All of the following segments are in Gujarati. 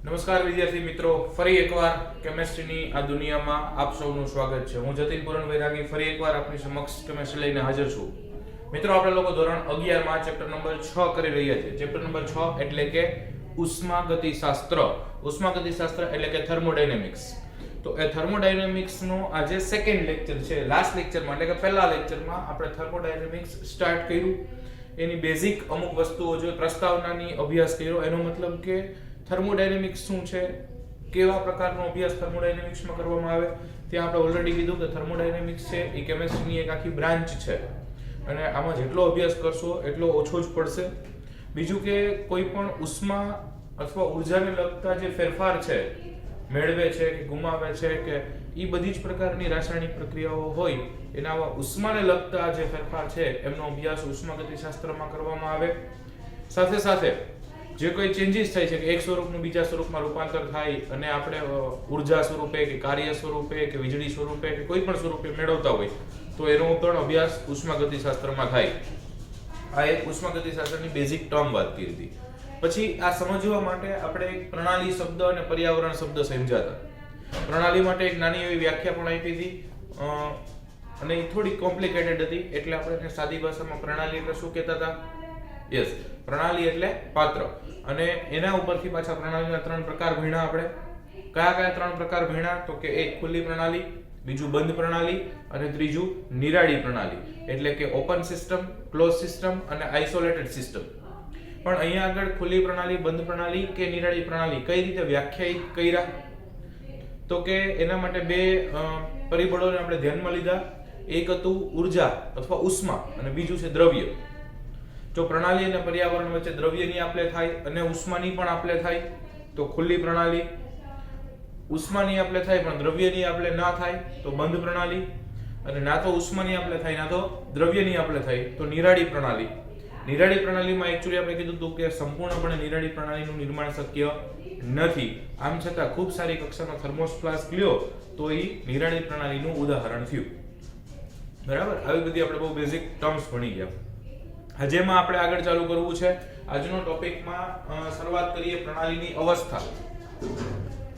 નમસ્કાર વિદ્યાર્થી મિત્રો, ફરી એકવાર કેમેસ્ટ્રીની આ દુનિયામાં આપ સૌનું સ્વાગત છે. હું જતીન પૂરણ વૈરાગી ફરી એકવાર આપની સમક્ષ કેમેસ્ટ્રી લઈને હાજર છું. મિત્રો, આપણે લોકો ધોરણ 11 માં ચેપ્ટર નંબર 6 કરી રહ્યા છીએ. ચેપ્ટર નંબર 6 એટલે કે ઉષ્માગતિશાસ્ત્ર. ઉષ્માગતિશાસ્ત્ર એટલે કે થર્મોડાયનેમિક્સ. તો એ થર્મોડાયનેમિક્સ નો આજે સેકન્ડ લેક્ચર છે. લાસ્ટ લેક્ચરમાં એટલે કે પહેલા લેક્ચરમાં આપણે થર્મોડાયનેમિક્સ સ્ટાર્ટ કર્યું. એની બેઝિક અમુક વસ્તુઓ જો પ્રસ્તાવનાની અભ્યાસ કર્યો. એનો મતલબ કે થર્મોડાયનેમિક્સ શું છે, કેવા પ્રકારનો અભ્યાસ થર્મોડાયનેમિક્સમાં કરવામાં આવે. ત્યાં આપણે ઓલરેડી કીધું કે થર્મોડાયનેમિક્સ છે એ કેમેસ્ટ્રીની એક આખી બ્રાન્ચ છે અને આમાં જેટલો અભ્યાસ કરશો એટલો ઓછો જ પડશે. બીજું કે કોઈ પણ ઉષ્મા અથવા ઉર્જાને લગતા જે ફેરફાર છે, મેળવે છે કે ગુમાવે છે કે એ બધી જ પ્રકારની રાસાયણિક પ્રક્રિયાઓ હોય એના ઉષ્માને લગતા જે ફેરફાર છે એમનો અભ્યાસ ઉષ્માગતિશાસ્ત્રમાં કરવામાં આવે. સાથે સાથે જે કોઈ ચેન્જીસ થાય છે કે એક સ્વરૂપનું બીજા સ્વરૂપમાં રૂપાંતર થાય અને આપણે ઉર્જા સ્વરૂપે કે કાર્ય સ્વરૂપે કે વીજળી સ્વરૂપે કે કોઈ પણ સ્વરૂપે મેળવતા હોય તો એનો પણ અભ્યાસ ઉષ્માગતિશાસ્ત્રમાં થાય. આ એક ઉષ્માગતિશાસ્ત્રની બેઝિક ટર્મ વાત કરી હતી. પછી આ સમજવા માટે આપણે એક પ્રણાલી શબ્દ અને પર્યાવરણ શબ્દ સમજ્યા હતા. પ્રણાલી માટે એક નાની એવી વ્યાખ્યા પણ આપી હતી અને એ થોડી કોમ્પ્લિકેટેડ હતી એટલે આપણે એને સાદી ભાષામાં પ્રણાલી એટલે શું કહેતા હતા? યસ, પ્રણાલી એટલે પાત્ર. અને એના ઉપરથી પાછા પ્રણાલીના ત્રણ પ્રકાર ભણ્યા આપણે. કયા કયા ત્રણ પ્રકાર ભણ્યા? તો કે એક ખુલ્લી પ્રણાલી, બીજું બંધ પ્રણાલી અને ત્રીજું નિરાળી પ્રણાલી. એટલે કે ઓપન સિસ્ટમ, ક્લોઝ સિસ્ટમ અને આઇસોલેટેડ સિસ્ટમ. પણ અહીંયા આગળ ખુલ્લી પ્રણાલી, બંધ પ્રણાલી કે નિરાળી પ્રણાલી કઈ રીતે વ્યાખ્યાયિત કર્યા? તો કે એના માટે બે પરિબળોને આપણે ધ્યાનમાં લીધા. એક હતું ઉર્જા અથવા ઉષ્મા અને બીજું છે દ્રવ્ય. જો પ્રણાલી અને પર્યાવરણ વચ્ચે દ્રવ્યની આપલે થાય અને ઉષ્માની પણ આપલે થાય તો ખુલ્લી પ્રણાલી, ઉષ્માની આપલે થાય પણ દ્રવ્યની આપલે ના થાય તો બંધ પ્રણાલી, અને ના તો ઉષ્માની આપલે થાય ના તો દ્રવ્યની આપલે થાય તો નિરાળી પ્રણાલી. નિરાળી પ્રણાલીમાં એકચ્યુઅલી આપણે કીધું હતું કે સંપૂર્ણપણે નિરાળી પ્રણાલીનું નિર્માણ શક્ય નથી. આમ છતાં ખૂબ સારી કક્ષાનો થર્મોસ ફ્લાસ્ક લ્યો તો એ નિરાળી પ્રણાલીનું ઉદાહરણ થયું. બરાબર, આવી બધી આપણે બહુ બેઝિક ટર્મ્સ ભણી ગયા. આજેમાં આપણે આગળ ચાલુ કરવું છે. આજનો ટોપિકમાં શરૂઆત કરીએ પ્રણાલીની અવસ્થા.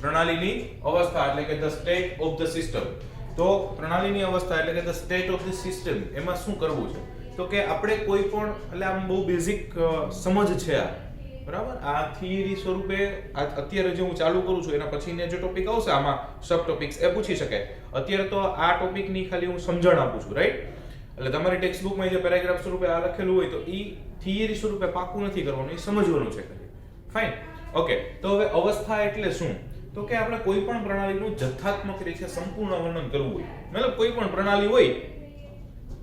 પ્રણાલીની અવસ્થા એટલે કે the state of the system. તો પ્રણાલીની અવસ્થા એટલે કે the state of the system એમાં શું કરવું છે? તો કે આપણે કોઈ પણ એટલે આમ બહુ બેઝિક સમજ છે આ. બરાબર, આ થિયરી સ્વરૂપે અત્યારે જે હું ચાલુ કરું છું એના પછીને જે ટોપિક આવશે આમાં સબ ટોપિક્સ એ પૂછી શકાય. અત્યારે તો આ ટોપિકની ખાલી હું સમજણ આપું છું, રાઈટ? એટલે તમારી ટેક્સ્ટ બુકમાં જે પેરેગ્રાફ સ્વરૂપે આ લખેલું હોય તો એ થિયરી સ્વરૂપે પાકું નથી કરવાનું, એ સમજવાનું છે ખાલી. Fine, okay. તો હવે અવસ્થા એટલે શું? તો કે આપણે કોઈ પણ પ્રણાલીનું જથ્થાત્મક રીતે સંપૂર્ણ વર્ણન કરવું હોય. મતલબ કોઈ પણ પ્રણાલી હોય,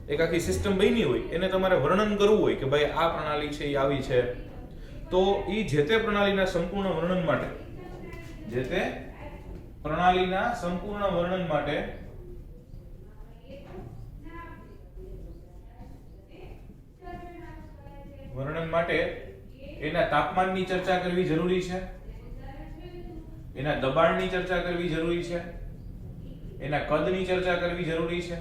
એક આખી સિસ્ટમ બની હોય, એને તમારે વર્ણન કરવું હોય કે ભાઈ આ પ્રણાલી છે એ આવી છે, તો એ જે તે પ્રણાલીના સંપૂર્ણ વર્ણન માટે એના તાપમાનની ચર્ચા કરવી જરૂરી છે, એના દબાણની ચર્ચા કરવી જરૂરી છે, એના કદની ચર્ચા કરવી જરૂરી છે,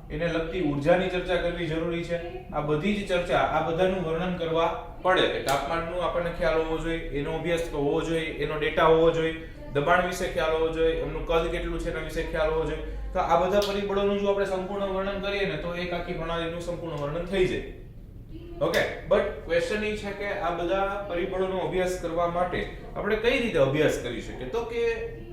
એને લગતી ઉર્જાની ચર્ચા કરવી જરૂરી છે. આ બધી જ ચર્ચા, આ બધાનું વર્ણન કરવા પડે. કે તાપમાનનું આપણને ખ્યાલ હોવો જોઈએ, એનો અભ્યાસ હોવો જોઈએ, એનો ડેટા હોવો જોઈએ, દબાણ વિશે ખ્યાલ હોવો જોઈએ, એમનું કદ કેટલું છે એના વિશે ખ્યાલ હોવો જોઈએ. તો આ બધા પરિબળોનું જો આપણે સંપૂર્ણ વર્ણન કરીએ ને તો એક આખી પ્રણાલીનું સંપૂર્ણ વર્ણન થઈ જાય. ઓકે, બટ ક્વેશ્ચન એ છે કે આ બધા પરિબળોનો અભ્યાસ કરવા માટે આપણે કઈ રીતે અભ્યાસ કરી શકીએ? તો કે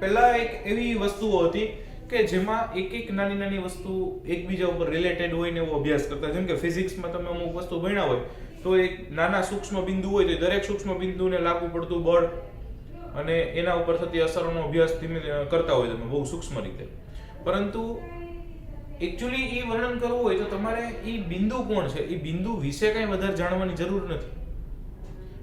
પહેલા એક એવી વસ્તુઓ હતી કે જેમાં એક એક નાની નાની વસ્તુ એકબીજા ઉપર રિલેટેડ હોય ને એવો અભ્યાસ કરતા. જેમ કે ફિઝિક્સમાં તમે અમુક વસ્તુ ભણ્યા હોય તો એક નાના સૂક્ષ્મ બિંદુ હોય તો દરેક સૂક્ષ્મ બિંદુને લાગુ પડતું બળ અને એના ઉપર થતી અસરોનો અભ્યાસ ધીમે કરતા હોય તમે બહુ સૂક્ષ્મ રીતે. પરંતુ એકચ્યુઅલી એ વર્ણન કરવું હોય તો તમારે એ બિંદુ કોણ છે એ બિંદુ વિશે કંઈ વધારે જાણવાની જરૂર નથી.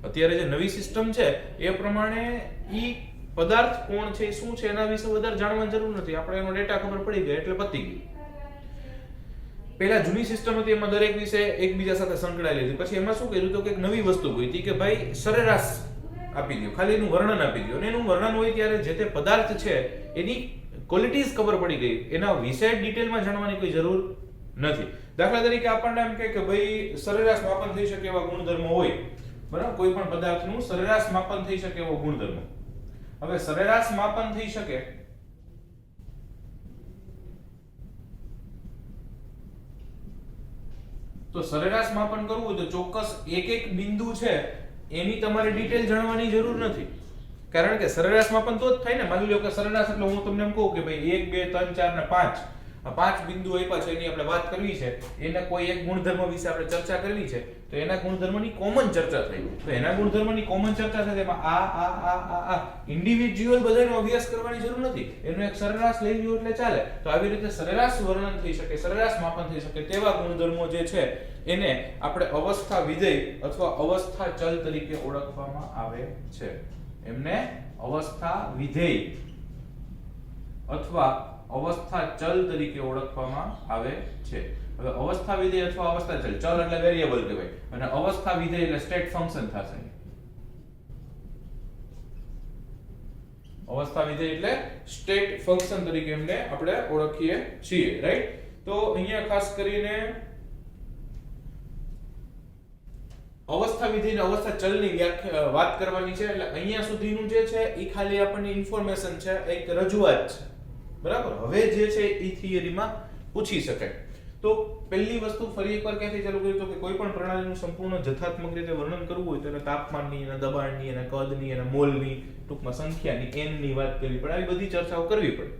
અત્યારે જે નવી સિસ્ટમ છે એ પ્રમાણે એ પદાર્થ કોણ છે, શું છે એના વિશે વધારે જાણવાની જરૂર નથી. આપણે એનો ડેટા ખબર પડી ગયો એટલે પતી ગયું. પહેલા જૂની સિસ્ટમ હતી એમાં દરેક વિશે એકબીજા સાથે સંકળાયેલી હતી. પછી એમાં શું કર્યું તો કે એક નવી વસ્તુ ગઈ હતી કે ભાઈ સરેરાશ આપી દો, ખાલી એનું વર્ણન આપી દો. અને એનું વર્ણન હોય ત્યારે જે તે પદાર્થ છે એની ક્વોલિટીઝ ખબર પડી ગઈ, એના વિશે ડિટેલમાં જાણવાની કોઈ જરૂર નથી. દાખલા તરીકે આપણને એમ કે ભાઈ સરેરાશ માપન થઈ શકે એવા ગુણધર્મો હોય, બરાબર, કોઈ પણ પદાર્થનું સરેરાશ માપન થઈ શકે એવો ગુણધર્મ. હવે સરેરાશ માપન થઈ શકે તો સરેરાશ માપન કરવું હોય તો ચોક્કસ એક એક બિંદુ છે એની તમારે ડિટેલ જાણવાની જરૂર નથી, કારણ કે સરેરાશ માપન તો જ થાય ને. માની લો કે સરેરાશ એટલે હું તમને એમ કહું કે ભાઈ 1 2 3 4 ને 5 આ 5 બિંદુ આપ્યા છે, એની આપણે વાત કરવી છે, એના કોઈ એક ગુણધર્મ વિશે આપણે ચર્ચા કરવી છે, તો એના ગુણધર્મની કોમન ચર્ચા થઈ. તો એના ગુણધર્મની કોમન ચર્ચા થાય એમાં આ ઇન્ડિવિડ્યુઅલ બધાનો અભ્યાસ કરવાની જરૂર નથી, એનો એક સરેરાશ લઈ લ્યો એટલે ચાલે. તો આવી રીતે સરેરાશ વર્ણન થઈ શકે, સરેરાશ માપન થઈ શકે તેવા ગુણધર્મો જે છે એને આપણે અવસ્થા વિધેય અથવા અવસ્થા ચલ તરીકે ઓળખવામાં આવે છે. એમને અવસ્થા વિધેય અથવા અવસ્થા ચલ તરીકે ઓળખવામાં આવે છે. હવે અવસ્થા વિધેય અથવા અવસ્થા ચલ, ચલ એટલે વેરિયેબલ કહેવાય અને અવસ્થા વિધેય એટલે સ્ટેટ ફંક્શન થશે. અવસ્થા વિધેય એટલે સ્ટેટ ફંક્શન તરીકે એમને આપણે ઓળખીએ છીએ, રાઈટ. તો અહીંયા ખાસ કરીને અવસ્થા વિધેય અને અવસ્થા ચલની વાત કરવાની છે. એટલે અહીંયા સુધીનું જે છે એ ખાલી આપણને ઇન્ફોર્મેશન છે, એક રજૂઆત છે, બરાબર. હવે જે છે એ થિયરીમાં પૂછી શકાય. તો પહેલી વસ્તુ ફરી એકવાર ક્યાંથી ચાલુ કરી તો કે કોઈ પણ પ્રણાલીનું સંપૂર્ણ જથ્થાત્મક રીતે વર્ણન કરવું હોય તો એને તાપમાનની અને દબાણની અને કદની અને મોલની ટૂંકમાં સંખ્યાની n ની વાત કરવી પડે. આવી બધી ચર્ચાઓ કરવી પડે.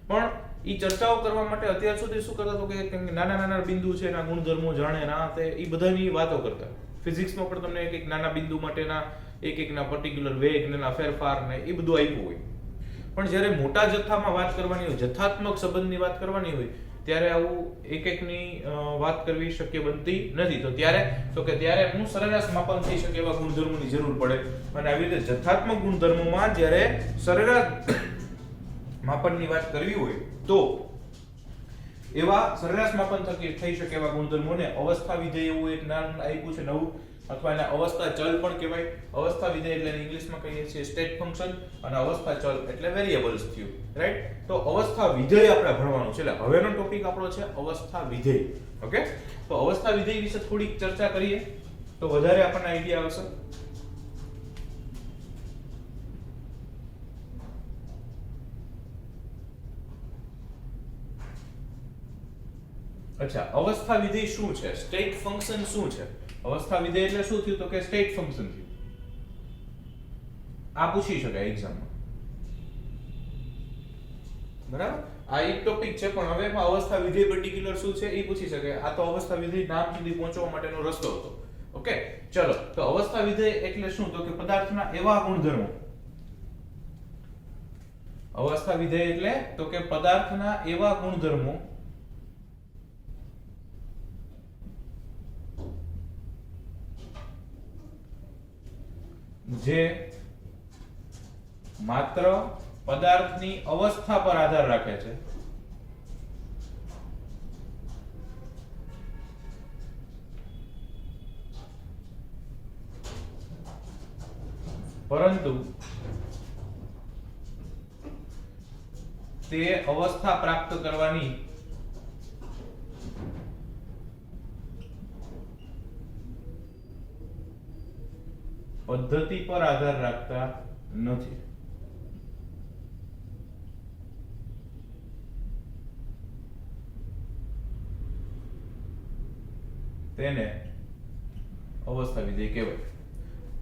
પણ ઈ ચર્ચાઓ કરવા માટે અત્યાર સુધી શું કરતા તો કે નાના નાના બિંદુ છે એના ગુણધર્મો જાણે ના તે ઈ બધાની વાતો કરતા. ફિઝિક્સમાં પણ તમને એક એક નાના બિંદુ માટેના એક એકના પર્ટિક્યુલર વેગ ને ફેરફાર ને એ બધું આપ્યું હોય. પણ જ્યારે મોટા જથ્થામાં વાત કરવાની હોય, જથ્થાત્મક સંબંધની વાત કરવાની હોય ત્યારે આવું એક એકની વાત કરવી શક્ય બનતી નથી. તો ત્યારે હું સરેરાશ માપન થઈ શકે એવા ગુણધર્મોની જરૂર પડે. અને આવી રીતે જથ્થાત્મક ગુણધર્મોમાં જ્યારે સરેરાશ માપનની વાત કરવી હોય તો એવા સરેરાશ માપન થકી થઈ શકે એવા ગુણધર્મોને અવસ્થા વિધેય એવું એક નામ આપ્યું છે નવું, અથવા એને અવસ્થા ચલ પણ કહેવાય. અવસ્થા વિધેય એટલે ઇંગ્લિશમાં કહીએ છીએ સ્ટેટ ફંક્શન અને અવસ્થા ચલ એટલે વેરિયેબલ્સ થયું, રાઈટ. તો અવસ્થા વિધેય આપણે ભણવાનું છે. એટલે હવેનો ટોપિક આપણો છે અવસ્થા વિધેય. ઓકે, તો અવસ્થા વિધેય વિશે થોડીક ચર્ચા કરીએ તો વધારે આપણને આઈડિયા આવશે. અચ્છા, અવસ્થા વિધેય શું છે, સ્ટેટ ફંક્શન શું છે? અવસ્થા વિધેય એટલે શું થયું તો કે સ્ટેટ ફંક્શન થયું. આ પૂછી શકાય એક્ઝામમાં, બરાબર. આ એક ટોપિક છે પણ હવે અવસ્થા વિધેય પર્ટિક્યુલર શું છે એ પૂછી શકાય. આ તો અવસ્થા વિધેય નામ સુધી પહોંચવા માટેનો રસ્તો હતો. ઓકે, ચલો. તો અવસ્થા વિધેય એટલે શું તો કે પદાર્થના એવા ગુણધર્મો. અવસ્થા વિધેય એટલે તો કે પદાર્થના એવા ગુણધર્મો જે માત્ર પદાર્થની અવસ્થા પર આધાર રાખે છે, પરંતુ તે અવસ્થા પ્રાપ્ત કરવાની પદ્ધતિ પર આધાર રાખતા નથી. તેને અવસ્થા વિધેય કહેવાય.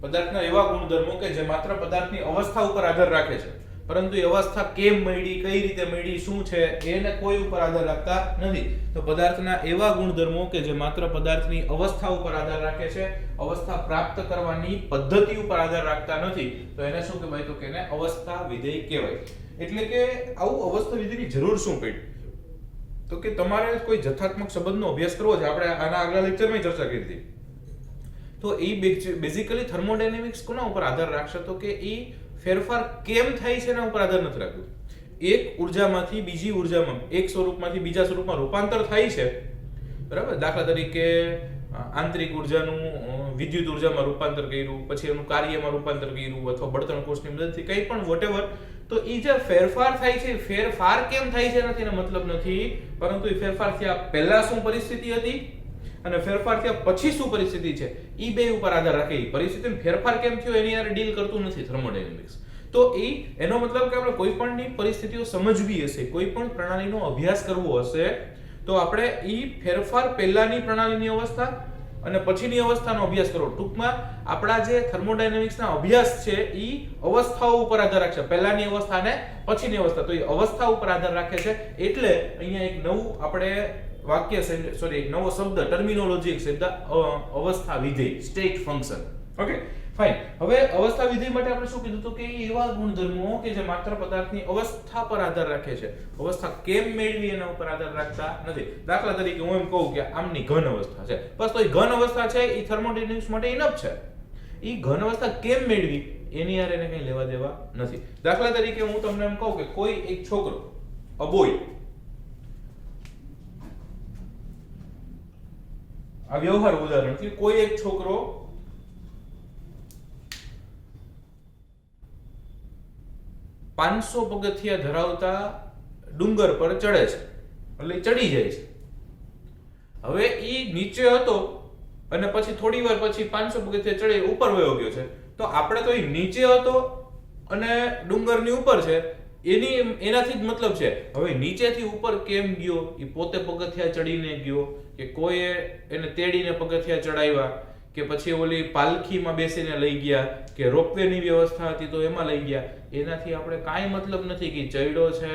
પદાર્થના એવા ગુણધર્મો કે જે માત્ર પદાર્થની અવસ્થા ઉપર આધાર રાખે છે, પરંતુ એ અવસ્થા કેમ મળી, કઈ રીતે મળી, શું છે એને કોઈ ઉપર આધાર રાખતા નથી. તો પદાર્થના એવા ગુણધર્મો કે જે માત્ર પદાર્થની અવસ્થા ઉપર આધાર રાખે છે, અવસ્થા પ્રાપ્ત કરવાની પદ્ધતિ ઉપર આધાર રાખતા નથી, તો એને શું કહેવાય તો કે એને અવસ્થા વિધેય કહેવાય. એટલે કે આવું અવસ્થા વિધેયની જરૂર શું પડી તો કે તમારે કોઈ જથ્થાત્મક સંબંધનો અભ્યાસ કરવો છે. આપણે આના આગલા લેક્ચરમાં ચર્ચા કરી હતી. તો એ બેઝિકલી થર્મોડાયનેમિક્સ કોના ઉપર આધાર રાખશે તો કે એ ફેરફાર કેમ થાય છે એના ઉપર આધાર નથી રાખતો. એક ઉર્જામાંથી બીજી ઉર્જામાં, એક સ્વરૂપમાંથી બીજા સ્વરૂપમાં રૂપાંતર થાય છે, બરાબર. દાખલા તરીકે આંતરિક ઉર્જાનું વિદ્યુત ઉર્જામાં રૂપાંતર કર્યું, પછી એનું કાર્યમાં રૂપાંતર કર્યું, અથવા બળતણ કોષની મદદથી કંઈ પણ વોટેવર. તો એ જે ફેરફાર થાય છે, ફેરફાર કેમ થાય છે નથી એનો મતલબ નથી, પરંતુ એ ફેરફાર થયા પહેલા શું પરિસ્થિતિ હતી અને ફેરફાર થયા પછી શું પરિસ્થિતિ છે, એ બે ઉપર આધાર રાખે. એ પરિસ્થિતિનો ફેરફાર કેમ થયો એની યાર ડીલ કરતું નથી થર્મોડાયનેમિક્સ. તો એનો મતલબ કે આપણે કોઈ પણની પરિસ્થિતિઓ સમજવી હશે, કોઈ પણ પ્રણાલીનો અભ્યાસ કરવો હશે, તો આપણે ફેરફાર પહેલાની પ્રણાલીની અવસ્થા અને પછીની અવસ્થાનો અભ્યાસ કરવો. ટૂંકમાં આપણા જે થર્મોડાયનેમિક્સના અભ્યાસ છે એ અવસ્થાઓ ઉપર આધાર રાખશે, પહેલાની અવસ્થા અને પછીની અવસ્થા. તો એ અવસ્થા ઉપર આધાર રાખે છે. એટલે અહીંયા એક નવું આપણે વાક્ય એક નવો શબ્દ ટર્મિનોલોજી એક શબ્દ અવસ્થા વિધેય, સ્ટેટ ફંક્શન. Okay fine. હવે અવસ્થા વિધેય માટે આપણે શું કીધું તો કે એવા ગુણધર્મો કે જે માત્ર પદાર્થની અવસ્થા પર આધાર રાખે છે, અવસ્થા કેમ મેળવી એના ઉપર આધાર રાખતા નથી. દાખલા તરીકે હું એમ કહું કે આમની ઘન અવસ્થા છે, બસ તો એ ઘન અવસ્થા છે એ થર્મોડાયનેમિક્સ માટે ઇનફ છે. એ ઘન અવસ્થા કેમ મેળવી એની યાર એને કઈ લેવા દેવા નથી. દાખલા તરીકે હું તમને એમ કહું કે કોઈ એક છોકરો, અ બોય, આ વ્યવહાર ઉદાહરણ કે કોઈ એક છોકરો પાંચસો પગથિયા ધરાવતા ડુંગર પર ચડે છે, એટલે ચડી જાય છે. હવે ઈ નીચે હતો અને પછી થોડી વાર પછી 500 પગથિયા ચડે ઉપર વયો ગયો છે. તો આપણે તો ઈ નીચે હતો અને ડુંગરની ઉપર છે એનાથી જ મતલબ છે. હવે નીચેથી ઉપર કેમ ગયો, ઈ પોતે પગથિયા ચડીને ગયો કે કોઈએ એને તેડીને પગથિયા ચડાવ્યા કે પછી ઓલી પાલખીમાં બેસીને લઈ ગયા કે રોપવેની વ્યવસ્થા હતી તો એમાં લઈ ગયા, એનાથી આપણે કાંઈ મતલબ નથી કે ચડ્યો છે,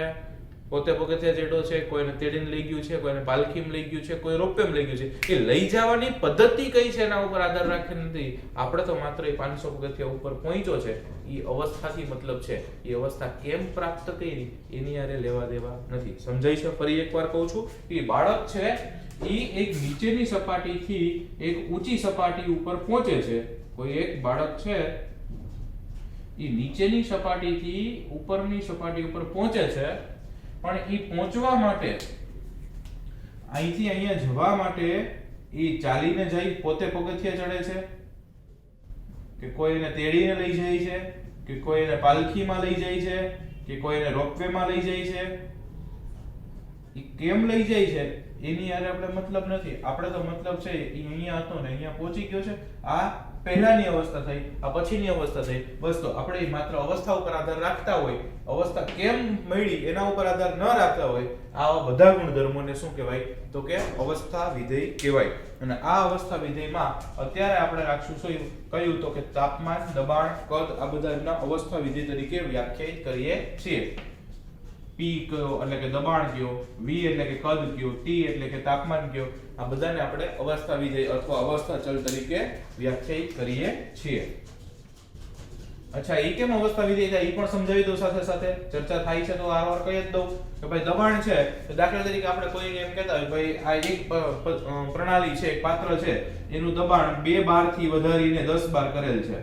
પોતે પગથિયા ચડ્યો છે, કોઈને તેડીને લઈ ગયું છે, કોઈને પાલખીમાં લઈ ગયું છે, કોઈ રોપવેમાં લઈ ગયું છે. એ લઈ જવાની પદ્ધતિ કઈ છે એના ઉપર આધાર રાખે નથી. આપણે તો માત્ર એ 500 પગથિયા ઉપર પહોંચ્યો છે એ અવસ્થાથી મતલબ છે. એ અવસ્થા કેમ પ્રાપ્ત કરી એની યારે લેવા દેવા નથી. સમજાય છે? ફરી એકવાર કહું છું, એ બાળક છે ઈ એક નીચેની સપાટીથી એક ઊંચી સપાટી ઉપર પહોંચે છે. કોઈ એક બાળક છે ઈ નીચેની સપાટીથી ઉપરની સપાટી ઉપર પહોંચે છે, પણ ઈ પહોંચવા માટે અહીંથી અહીંયા જવા માટે ઈ ચાલીને જાય, પોતે પગથિયા ચડે છે કે કોઈ એને તેડીને લઈ જાય છે કે કોઈ એને પાલખીમાં લઈ જાય છે કે કોઈ એને રોપવેમાં લઈ જાય છે. ઈ કેમ લઈ જાય છે એની યારે આપણે મતલબ નથી. આપણે તો મતલબ છે ઈ અહીંયા હતો ને અહીંયા પહોંચી ગયો છે. આ પહેલાની અવસ્થા થઈ, આ પછીની અવસ્થા થઈ. બસ તો આપણે માત્ર અવસ્થા ઉપર આધાર રાખતા હોય, અવસ્થા કેમ મળી એના ઉપર આધાર ન રાખતા હોય, આવા બધા ગુણધર્મોને શું કહેવાય તો કે અવસ્થા વિધેય કહેવાય. અને આ અવસ્થા વિધેયમાં અત્યારે આપણે રાખશું શું કહ્યું તો કે તાપમાન, દબાણ, કદ આ બધા એમના અવસ્થા વિધેય તરીકે વ્યાખ્યાયિત કરીએ છીએ. P કયો એટલે કે દબાણ કયો, V એટલે કે કદ કયો, T એટલે કે તાપમાન કયો, આ બધાને આપણે અવસ્થા વિધેય અથવા અવસ્થા ચલ તરીકે વ્યાખ્યાયિત કરીએ છીએ. અચ્છા, એ કેમ અવસ્થા વિધેય થાય એ પણ સમજાવી દઉં, સાથે સાથે ચર્ચા થાય છે તો આરવાર કહી જ દઉં કે ભાઈ દબાણ છે તો દાખલા તરીકે આપણે કોઈને એમ કહેતા હોય ભાઈ આ એક પ્રણાલી છે, એક પાત્ર છે, એનું દબાણ 2 બાર થી વધારીને 10 બાર કરેલ છે.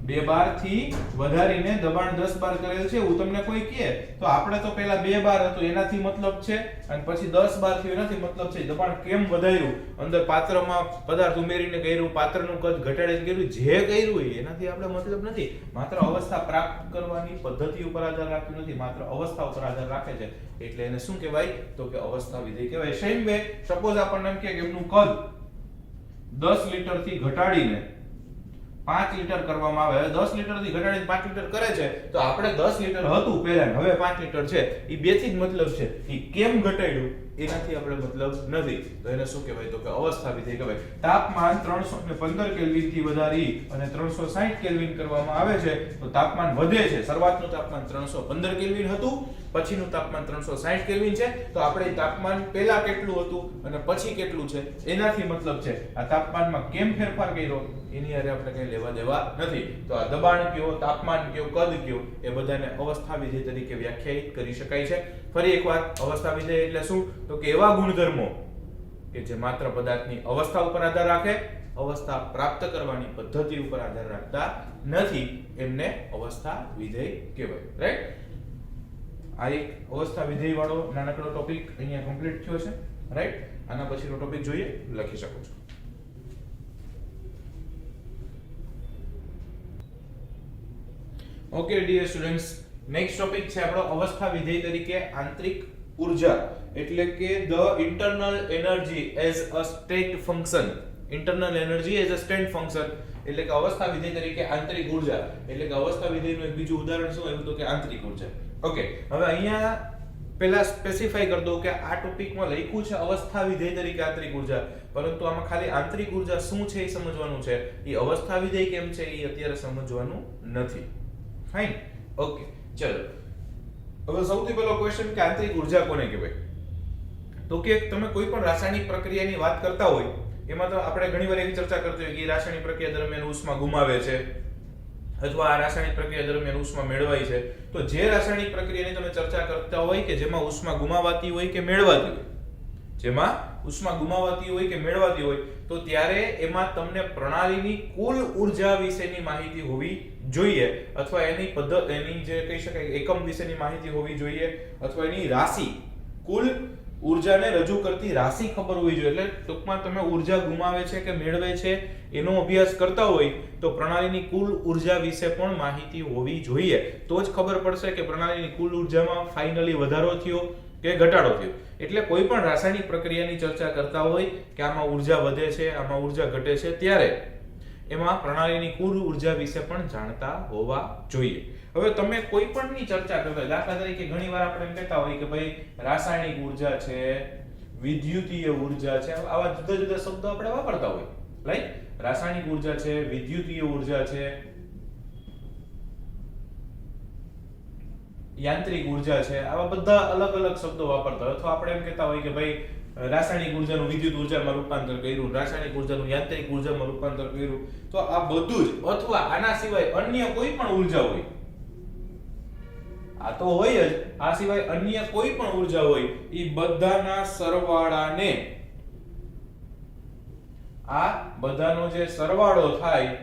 2 બાર થી વધારીને દબાણ 10 બાર કરેલ છે એવું તમને કોઈ કહે તો આપણે તો પહેલા 2 બાર હતું એનાથી મતલબ છે અને પછી 10 બાર થી એનાથી મતલબ છે. દબાણ કેમ વધાર્યું, અંદર પાત્રમાં પદાર્થ ઉમેરીને કર્યું, પાત્રનું કદ ઘટાડીને કર્યું, જે કર્યું એનાથી આપણે મતલબ નથી. માત્ર અવસ્થા પ્રાપ્ત કરવાની પદ્ધતિ ઉપર આધાર રાખતું નથી, માત્ર અવસ્થા ઉપર આધાર રાખે છે. એટલે એને શું કહેવાય તો કે અવસ્થા વિધેય કહેવાય. સેમ વે સપોઝ આપણને એમ કે એમનું કદ 10 લીટર થી ઘટાડીને 5 લીટર કરવામાં આવે, 10 લીટર થી ઘટાડીને 5 લીટર કરે છે તો આપણે 10 લીટર હતું પહેલા હવે 5 લીટર છે. એ બે થી જ મતલબ છે. એ કેમ ઘટાડ્યું એનાથી આપણે મતલબ નથી. તો એને શું કહેવાય તો કે અવસ્થા વિધેય કહેવાય. તાપમાન 315 કેલ્વિન થી વધારી અને 360 કેલ્વિન કરવામાં આવે છે તો તાપમાન વધે છે. શરૂઆતનું તાપમાન 315 કેલ્વિન હતું, પછીનું તાપમાન 360 કેલ્વિન છે. તો આપણે તાપમાન પહેલા કેટલું હતું અને પછી કેટલું છે એનાથી મતલબ છે. આ તાપમાનમાં કેમ ફેરફાર કર્યો એની હારે આપણે કઈ લેવા દેવા નથી. તો આ દબાણ કયો, તાપમાન કયો, કદ કયો એ બધાને અવસ્થા વિધેય તરીકે વ્યાખ્યાયિત કરી શકાય છે. ફરી એકવાર અવસ્થા વિધેય એટલે શું તો કે એવા ગુણધર્મો કે જે માત્ર પદાર્થની અવસ્થા ઉપર આધાર રાખે, અવસ્થા પ્રાપ્ત કરવાની પદ્ધતિ ઉપર આધાર રાખતા નથી, એમને અવસ્થા વિધેય કહેવાય. રાઈટ? આ એક અવસ્થા વિધેય વાળો નાનકડો ટોપિક અહીંયા કમ્પ્લીટ થયો છે. રાઈટ? આના પછીનો ટોપિક જોઈએ, લખી શકો છો. Okay dear students, next topic છે આપણો અવસ્થા વિધેય તરીકે આંતરિક ઉર્જા એટલે કે the internal energy as a state function. Internal energy as a stand function, એટલે કે અવસ્થા વિધેય તરીકે આંતરિક ઉર્જા, એટલે કે અવસ્થા વિધેયનું એક બીજું ઉદાહરણ શું આવ્યું તો કે આંતરિક ઉર્જા. ઓકે, હવે અહીંયા પહેલા સ્પેસિફાઈ કરી દઉં કે આ ટોપિકમાં લખ્યું છે અવસ્થા વિધેય તરીકે આંતરિક ઉર્જા, પરંતુ આમાં ખાલી આંતરિક ઉર્જા શું છે એ સમજવાનું છે, એ અવસ્થા વિધેય કેમ છે એ અત્યારે સમજવાનું નથી. ફાઇન, ઓકે, ચલો. હવે સૌથી પહેલો ક્વેશ્ચન કે આંતરિક ઉર્જા કોને કહેવાય? તો કે તમે કોઈ પણ રાસાયણિક પ્રક્રિયાની વાત કરતા હોય એમાં તો આપણે ઘણીવાર એવી ચર્ચા કરતી હોય કે રાસાયણિક પ્રક્રિયા દરમિયાન ઉષ્મા ગુમાવે છે અથવા આ રાસાયણિક પ્રક્રિયા દરમિયાન ઉષ્મા મેળવાય છે. તો જે રાસાયણિક પ્રક્રિયાની તમે ચર્ચા કરતા હોય કે જેમાં ઉષ્મા ગુમાવાતી હોય કે મેળવાતી હોય, જેમાં ઉષ્મા ગુમાવાતી હોય કે મેળવાતી હોય, તો ત્યારે એમાં તમને પ્રણાલીની કુલ ઉર્જા વિશેની માહિતી હોવી જોઈએ, અથવા એની એની જે કહી શકાય એકમ વિશેની માહિતી હોવી જોઈએ, અથવા એની રાશિ, કુલ ઉર્જાને રજૂ કરતી રાશિ ખબર હોવી જોઈએ. એટલે ટૂંકમાં તમે ઉર્જા ગુમાવે છે કે મેળવે છે એનો અભ્યાસ કરતા હોય તો પ્રણાલીની કુલ ઉર્જા વિશે પણ માહિતી હોવી જોઈએ. તો જ ખબર પડશે કે પ્રણાલીની કુલ ઉર્જામાં ફાઇનલી વધારો થયો કે ઘટાડો થયો. એટલે કોઈ પણ રાસાયણિક પ્રક્રિયાની ચર્ચા કરતા હોય કે આમાં ઉર્જા વધે છે, આમાં ઉર્જા ઘટે છે, ત્યારે એમાં પ્રણાલીની કુલ ઉર્જા વિશે પણ જાણતા હોવા જોઈએ. હવે તમે કોઈ પણની ચર્ચા કરતા હોય, દાખલા તરીકે ઘણીવાર આપણે એમ કહેતા હોય કે ભાઈ રાસાયણિક ઉર્જા છે, વિદ્યુતીય ઉર્જા છે, આવા જુદા જુદા શબ્દો આપણે વાપરતા હોય. રાઈટ, રાસાયણિક ઉર્જા છે, વિદ્યુતીય ઉર્જા છે, યાંત્રિક ઉર્જા છે, આવા બધા અલગ અલગ શબ્દો વાપરતા હોય. અથવા આપણે એમ કહેતા હોય કે ભાઈ રાસાયણિક ઉર્જાનું વિદ્યુત ઉર્જામાં રૂપાંતર કર્યું, રાસાયણિક ઉર્જાનું યાંત્રિક ઉર્જામાં રૂપાંતર કર્યું. તો આ બધું જ, અથવા આના સિવાય અન્ય કોઈ પણ ઉર્જા હોય, આ તો હોય જ, આ સિવાય અન્ય કોઈ પણ ઉર્જા હોય, એ બધાના સરવાળાને, આ બધાનો જે સરવાળો થાય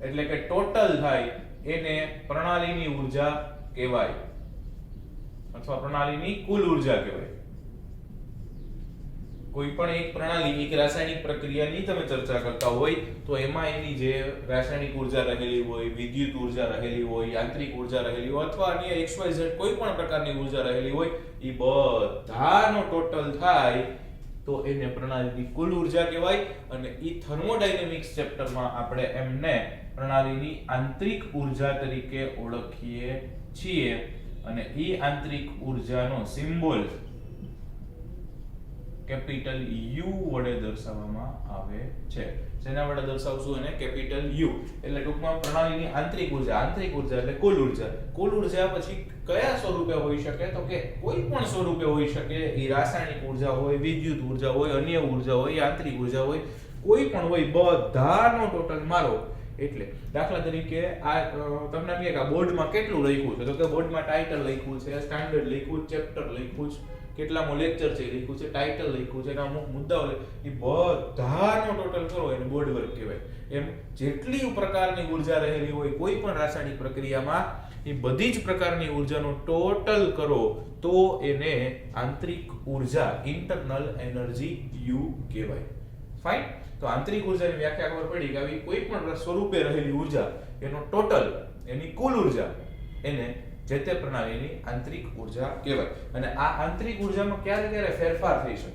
એટલે કે ટોટલ થાય એને પ્રણાલીની ઉર્જા કહેવાય, અથવા પ્રણાલીની કુલ ઉર્જા કહેવાય. કોઈ પણ એક પ્રણાલી, એક રાસાયણિક પ્રક્રિયાની તમે ચર્ચા કરતા હોય તો એમાં એની જે રાસાયણિક ઉર્જા રહેલી હોય, વિદ્યુત ઉર્જા રહેલી હોય, યાંત્રિક ઉર્જા રહેલી હોય, અથવા અન્ય XYZ કોઈ પણ પ્રકારની ઉર્જા રહેલી હોય, એ બધાનો ટોટલ થાય તો એને પ્રણાલીની કુલ ઉર્જા કહેવાય. અને ઈ થર્મોડાયનેમિક્સ ચેપ્ટરમાં આપણે એમને પ્રણાલીની આંતરિક ઉર્જા તરીકે ઓળખીએ છીએ. અને ઈ આંતરિક ઉર્જાનો સિમ્બોલ કેપિટલ U વડે દર્શાવવામાં આવે છે. જેના વડે દર્શાવશું એને કેપિટલ U. એટલે ટૂંકમાં પ્રણાલીની આંતરિક ઉર્જા, આંતરિક ઉર્જા એટલે કુલ ઉર્જા. કુલ ઉર્જા પછી કયા સ્વરૂપે હોઈ શકે? તો કે કોઈ પણ સ્વરૂપે હોઈ શકે. એ રાસાયણિક ઉર્જા હોય, વિદ્યુત ઉર્જા હોય, અન્ય ઉર્જા હોય, યાંત્રિક ઉર્જા હોય, કોઈ પણ હોય, બધાનો ટોટલ મારો. એટલે દાખલા તરીકે આ તમને કહે કે આ બોર્ડમાં કેટલું લખ્યું છે, તો કે બોર્ડમાં ટાઇટલ લખ્યું છે, સ્ટાન્ડર્ડ લખ્યું છે, ચેપ્ટર લખ્યું છે, કેટલામો લેક્ચર છે લખ્યું છે, ટાઇટલ લખ્યું છે, અમુક મુદ્દાઓ, એ બધાનો ટોટલ કરો એને બોર્ડ વર્ક કહેવાય. એમ જેટલી પ્રકારની ઉર્જા રહેલી હોય કોઈ પણ રાસાયણિક પ્રક્રિયામાં, એ બધી જ પ્રકારની ઉર્જાનો ટોટલ કરો તો એને આંતરિક ઉર્જા, ઇન્ટરનલ એનર્જી U કહેવાય. ફાઇન. તો આંતરિક ઉર્જાની વ્યાખ્યા ખબર પડી કે આવી કોઈ પણ સ્વરૂપે રહેલી ઉર્જા, એનો ટોટલ, એની કુલ ઉર્જા, એને જે તે પ્રણાલીની આંતરિક ઉર્જા કહેવાય. અને આ આંતરિક ઉર્જામાં ક્યારે ક્યારે ફેરફાર થઈ શકે?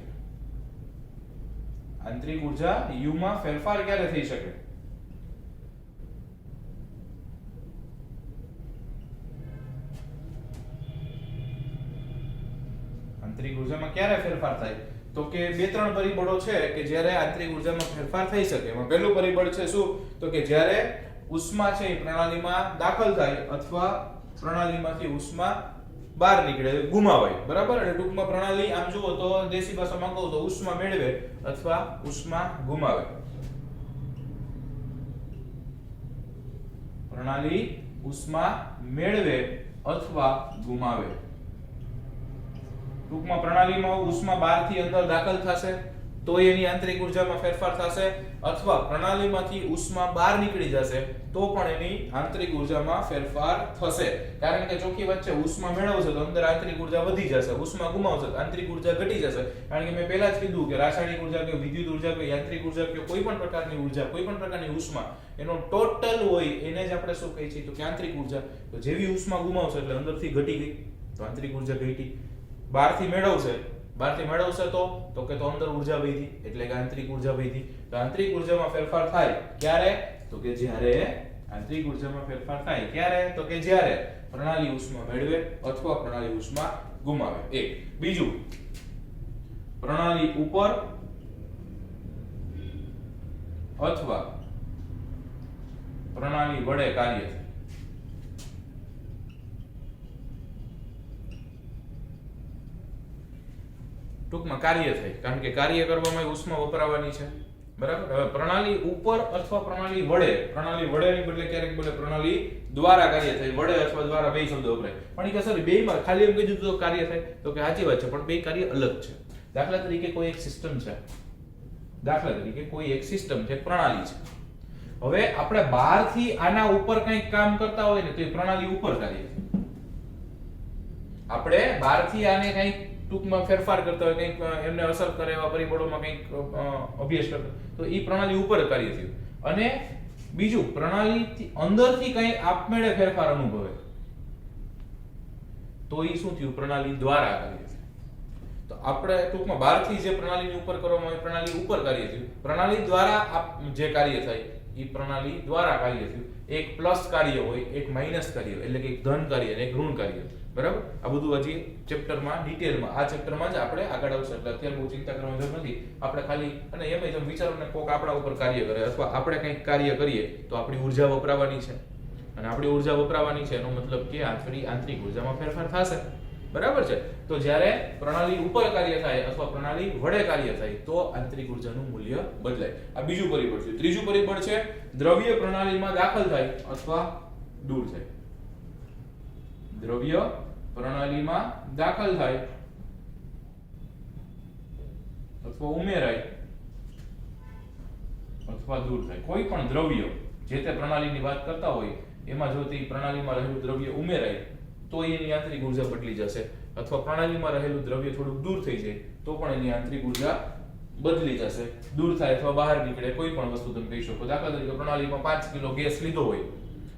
આંતરિક ઉર્જા U માં ફેરફાર ક્યારે થઈ શકે? આંતરિક ઉર્જામાં ક્યારે ફેરફાર થાય? તો કે બે ત્રણ પરિબળો છે કે જ્યારે આંતરિક ઉર્જામાં ફેરફાર થઈ શકે. એમાં પહેલું પરિબળ છે શું? તો કે જ્યારે ઉષ્મા છે એ પ્રણાલીમાં દાખલ થાય અથવા પ્રણાલીમાંથી ઉષ્મા બહાર નીકળે, ગુમાવાય. બરાબર? એટલે ટૂંકમાં પ્રણાલી આમ જુઓ તો દેશી ભાષામાં કહું તો ઉષ્મા મેળવે અથવા ઉષ્મા ગુમાવે. પ્રણાલી ઉષ્મા મેળવે અથવા ગુમાવે. ટૂંકમાં પ્રણાલીમાં ઉષ્મા બહારથી અંદર દાખલ થશે તો એની આંતરિક ઉર્જામાં ફેરફાર થશે, અથવા પ્રણાલીમાંથી ઉષ્મા બહાર નીકળી જશે તો પણ એની આંતરિક ઉર્જામાં ફેરફાર થશે. કારણ કે ચોખ્ખી વાત છે, ઉષ્મા મેળવશે તો અંદર આંતરિક ઉર્જા વધી જશે, ઉષ્મા ગુમાવશે તો આંતરિક ઉર્જા ઘટી જશે. કારણ કે મેં પહેલા જ કીધું કે રાસાયણિક ઉર્જા કે વિદ્યુત ઉર્જા કે યાંત્રિક ઉર્જા કે કોઈ પણ પ્રકારની ઉર્જા, કોઈ પણ પ્રકારની ઉષ્મા, એનો ટોટલ હોય એને જ આપણે શું કહીએ છીએ? તો કે આંતરિક ઉર્જા. તો જેવી ઉષ્મા ગુમાવશે એટલે અંદરથી ઘટી ગઈ તો આંતરિક ઉર્જા ઘટી. બહારથી મેળવશે બહારથી મેળવશે તો કે તો અંદર ઉર્જા વધી, એટલે કે આંતરિક ઉર્જા વધી. તો આંતરિક ઉર્જામાં ફેરફાર થાય ક્યારે? તો કે જ્યારે આંતરિક ઉર્જામાં ફેરફાર થાય ક્યારે? તો કે જ્યારે પ્રણાલી ઉષ્મા મેળવે અથવા પ્રણાલી ઉષ્મા ગુમાવે. એક. બીજું, પ્રણાલી ઉપર અથવા પ્રણાલી વડે કાર્ય થાય. ટૂંકમાં કાર્ય થાય, કારણ કે કાર્ય કરવામાં ઉષ્મા વપરાવાની છે. બરાબર. હવે પ્રણાલી ઉપર અથવા પ્રણાલી વડે, પ્રણાલી વડેની બદલે ક્યારેક બોલે પ્રણાલી દ્વારા કાર્ય થાય. વડે અથવા દ્વારા બે શબ્દો વપરાય, પણ એ કે સર બેયમાં ખાલી એમ કીધું તો કાર્ય થાય, તો કે સાચી વાત છે, પણ બે કાર્ય અલગ છે. દાખલા તરીકે કોઈ એક સિસ્ટમ છે, દાખલા તરીકે કોઈ એક સિસ્ટમ છે, પ્રણાલી છે. હવે આપણે બહારથી આના ઉપર કંઈક કામ કરતા હોય ને તો એ પ્રણાલી ઉપર કાર્ય છે. આપણે બહારથી આને કંઈક ટૂંકમાં ફેરફાર કરતા હોય, કંઈક એમને અસર કરે એવા પરિબળોમાં કંઈક અભ્યાસ કરતા તો એ પ્રણાલી ઉપર કાર્ય થયું. અને બીજું, પ્રણાલીથી અંદરથી કંઈ આપમેળે ફેરફાર અનુભવે તો એ શું થયું? પ્રણાલી દ્વારા કાર્ય થયું. તો આપણે ટૂંકમાં બહારથી જે પ્રણાલીની ઉપર કરવામાં આવે પ્રણાલી ઉપર કાર્ય થયું. પ્રણાલી દ્વારા જે કાર્ય થાય એ પ્રણાલી દ્વારા કાર્ય થયું. એક પ્લસ કાર્ય હોય, એક માઇનસ કાર્ય, એટલે કે એક ધન કાર્ય અને એક ઋણ કાર્ય. બરાબર. આ બધું હજી ચેપ્ટરમાં ડિટેલમાં આ ચેપ્ટરમાં જ આપણે આગળ આવશે, એટલે અત્યારે બહુ ચિંતા કરવાની જરૂર નથી. આપણે ખાલી અને એમ જ વિચારો ને કોક આપણા ઉપર કાર્ય કરે અથવા આપણે કંઈક કાર્ય કરીએ તો આપણી ઉર્જા વપરાવાની છે, અને આપણી ઉર્જા વપરાવાની છે એનો મતલબ કે આંતરિક ઉર્જામાં ફેરફાર થશે. બરાબર છે. તો જ્યારે પ્રણાલી ઉપર કાર્ય થાય અથવા પ્રણાલી વડે કાર્ય થાય તો આંતરિક ઉર્જાનું મૂલ્ય બદલાય. આ બીજું પરિબળ છે. ત્રીજું પરિબળ છે દ્રવ્ય પ્રણાલીમાં દાખલ થાય અથવા દૂર થાય. દ્રવ્ય પ્રણાલીમાં દાખલ થાય અથવા ઉમેરાય અથવા દૂર થાય. કોઈ પણ દ્રવ્ય જે તે પ્રણાલીની વાત કરતા હોય એમાં જો તે પ્રણાલીમાં રહેલું દ્રવ્ય ઉમેરાય તો એની આંતરિક ઉર્જા બદલી જશે, અથવા પ્રણાલીમાં રહેલું દ્રવ્ય થોડુંક દૂર થઈ જાય તો પણ એની આંતરિક ઉર્જા બદલી જશે. દૂર થાય અથવા બહાર નીકળે, કોઈ પણ વસ્તુ તમે કહી શકો. દાખલા તરીકે પ્રણાલીમાં 5 કિલો ગેસ લીધો હોય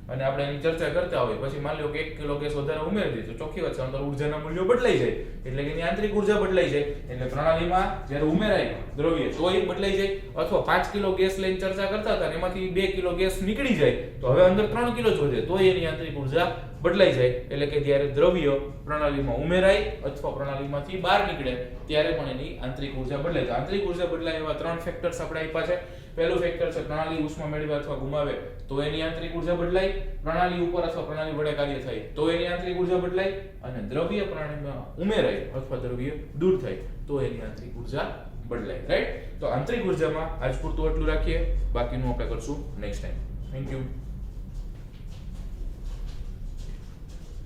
અને આપણે એની ચર્ચા કરતા હોય, પછી માની લો કે 1 કિલો ગેસ વધારે ઉમેરી દીધો, ચોખ્ખી વાત છે અંદર ઉર્જાના મૂલ્યો બદલાઈ જાય, એટલે કે એની આંતરિક ઉર્જા બદલાઈ જાય. એટલે પ્રણાલીમાં જ્યારે ઉમેરાય દ્રવ્ય તો એ બદલાઈ જાય. અથવા 5 કિલો ગેસ લઈને ચર્ચા કરતા હતા અને એમાંથી 2 કિલો ગેસ નીકળી જાય તો હવે અંદર 3 કિલો જ વધે તો એની આંતરિક ઉર્જા બદલાઈ જાય. એટલે કે જ્યારે દ્રવ્ય પ્રણાલીમાં ઉમેરાય અથવા પ્રણાલીમાંથી બહાર નીકળે ત્યારે પણ એની આંતરિક ઉર્જા બદલાય. તો આંતરિક ઉર્જા બદલાય એવા 3 ફેક્ટર્સ આપણે આપ્યા છે. પહેલું ફેક્ટર છે પ્રણાલી ઉષ્મા મેળવે અથવા ગુમાવે તો એની આંતરિક ઉર્જા બદલાય. પ્રણાલી ઉપર અથવા પ્રણાલી વડે કાર્ય થાય તો એની આંતરિક ઉર્જા બદલાય. અને દ્રવ્ય પ્રણાલીમાં ઉમેરાય અથવા દ્રવ્ય દૂર થાય તો એની આંતરિક ઉર્જા બદલાય. રાઈટ. તો આંતરિક ઉર્જામાં આજ પૂરતું એટલું રાખીએ, બાકીનું આપણે કરશું નેક્સ્ટ ટાઈમ. Thank you.